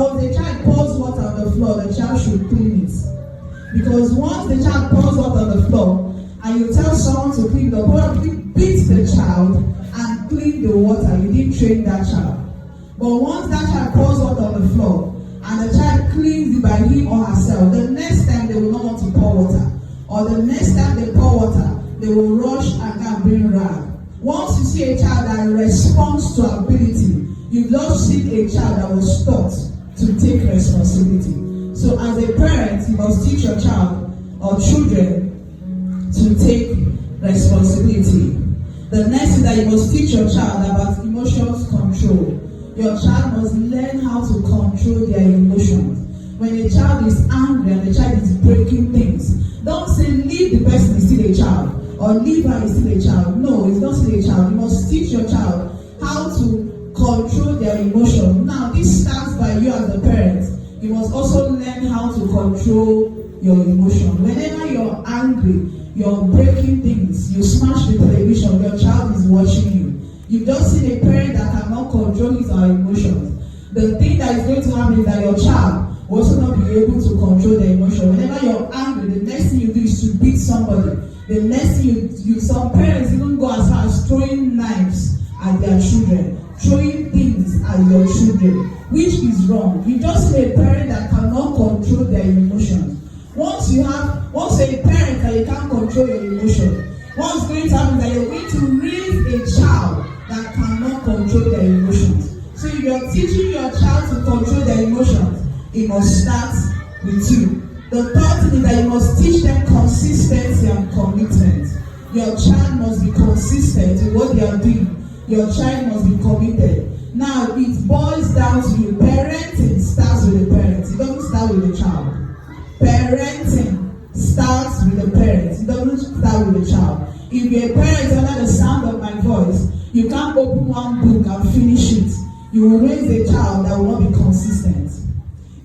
Or if the child pours water on the floor, the child should clean it. Because once the child pours water on the floor, and you tell someone to clean the probably beat the child and clean the water, you didn't train that child. But once that child pours water on the floor, and the child cleans it by him or herself, the next time they will not want to pour water. Or the next time they pour water, they will rush and go and bring rag. Once you see a child that responds to ability, you've just seen a child that was taught to take responsibility. So as a parent, you must teach your child or children to take responsibility. The next is that you must teach your child about emotions control. Your child must learn how to control their emotions. When a child is angry and the child is breaking things, don't say leave the person is still a child or leave her is still a child. No, it's not still a child. You must teach your child how to control their emotion. Now, this starts by you as the parent. You must also learn how to control your emotion. Whenever you're angry, you're breaking things, you smash the television, your child is watching you. You've just seen a parent that cannot control his or her emotions. The thing that is going to happen is that your child will also not be able to control their emotion. Whenever you're angry, the next thing you do is to beat somebody. The next thing some parents even go as far as throwing knives at their children, throwing things at your children, which is wrong. You just see a parent that cannot control their emotions. Once you're a parent that you can't control your emotion, what's going to happen is that you're going to raise a child that cannot control their emotions. So if you're teaching your child to control their emotions, it must start with you. The third thing is that you must teach them consistency and commitment. Your child must be consistent in what they are doing. Your child must be committed. Now, it boils down to you. Parenting starts with the parents. It doesn't start with the child. Parenting starts with the parents. It doesn't start with the child. If you're a parent under the sound of my voice, you can't open one book and finish it. You will raise a child that will not be consistent.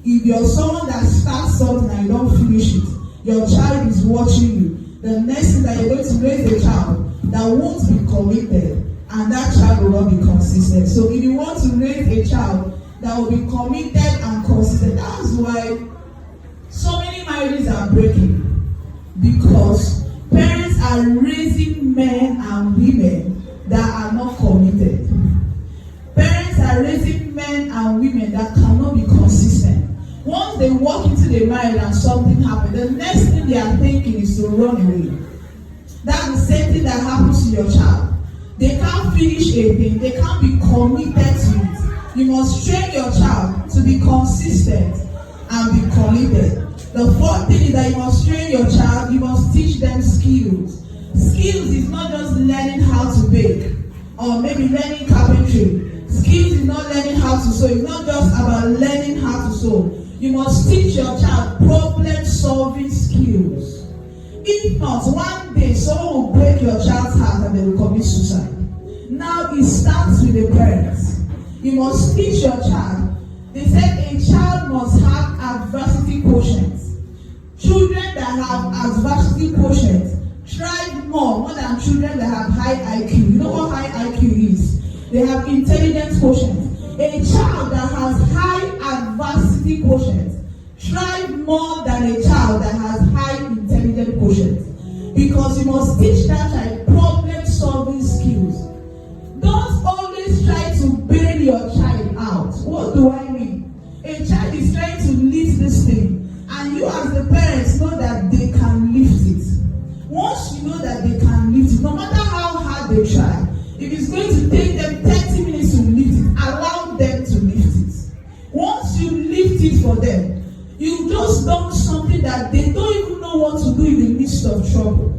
If you're someone that starts something and you don't finish it, your child is watching you. The next thing that you're going to raise a child that won't be committed, and that child will not be consistent. So if you want to raise a child that will be committed and consistent, that's why so many marriages are breaking. Because parents are raising men and women that are not committed. Parents are raising men and women that cannot be consistent. Once they walk into the marriage and something happens, the next thing they are thinking is to run away. That's the same thing that happens to your child. They can't finish a thing. They can't be committed to it. You must train your child to be consistent and be committed. The fourth thing is that you must train your child. You must teach them skills. Skills is not just learning how to bake or maybe learning carpentry. Skills is not learning how to sew. It's not just about learning how to sew. You must teach your child problem-solving skills. If not, one day someone will break your child's heart and they will commit suicide. Now it starts with the parents. You must teach your child. They said a child must have adversity quotient. Children that have adversity quotient thrive more than children that have high IQ. You know what high IQ is? They have intelligence quotient. A child that has high adversity quotient thrive more than a child that has high intelligence quotient. Because you must teach that child problem-solving skills. Don't always try to bail your child out. What do I mean? A child is trying to lift this thing, and you as the parents know that they can lift it. Once you know that they can lift it, no matter how hard they try, if it's going to take them 30 minutes to lift it, allow them to lift it. Once you lift it for them, you've just done something that they don't even know what to do in the midst of trouble.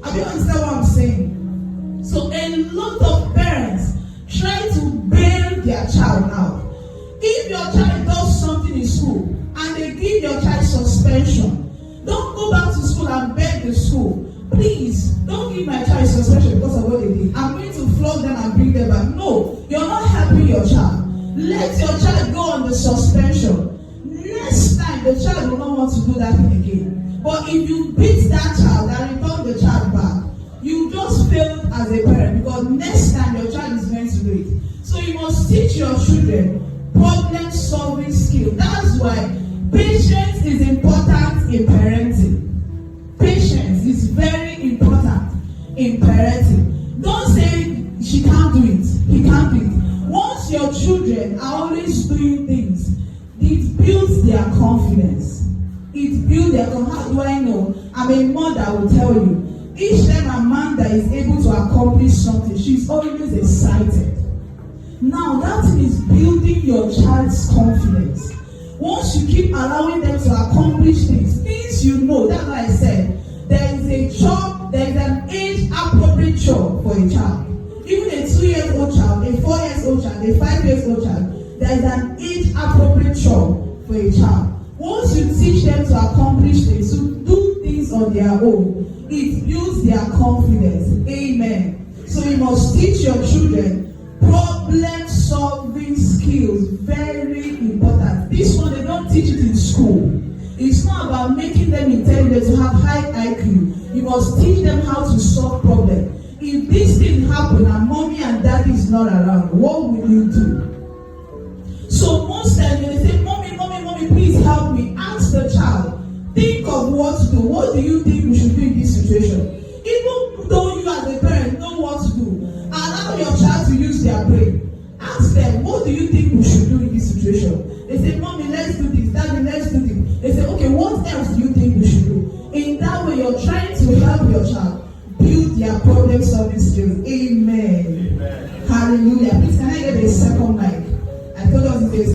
Have you understand what I'm saying? So a lot of parents try to bail their child out. If your child does something in school and they give your child suspension, don't go back to school and beg the school, please, don't give my child suspension because of what they did. I'm going to flog them and bring them back. No, you're not helping your child. Let your child go on the suspension. Next time, the child will not want to do that thing again. But if you beat that child and return the child back, you just failed as a parent, because next time your child is going to do it. So you must teach your children problem solving skill. That's why patience is important in parenting. Patience is very important in parenting. Don't say she can't do it, he can't do it. Once your children are always doing things, it builds their confidence. It builds their confidence. How do I know? I'm a mother, will tell you. Each time Amanda is able to accomplish something, she's always excited. Now that is building your child's confidence. Once you keep allowing them to accomplish things you know, that's why I said there is a job, there is an age appropriate job for a child. Even a 2-year-old child, a 4-year-old child, a 5-year-old child, there is an age appropriate job for a child. Once you teach them to accomplish things, to do things on their own, it builds their confidence. Amen. So you must teach your children problem solving skills. Very important. This one, they don't teach it in school. It's not about making them intelligent to have high IQ. You must teach them how to solve problems. If this thing happen and mommy and daddy is not around, what will you do? So most times when they say, mommy, please help me, ask the child, think of what to do. What do you think we should do in this situation? Even though you as a parent know what to do, allow your child to use their brain. Ask them, what do you think we should do in this situation? They say, mommy, let's do this, daddy, let's do this. They say, okay, what else do you think we should do? In that way, you're trying to help your child build their problem solving skills.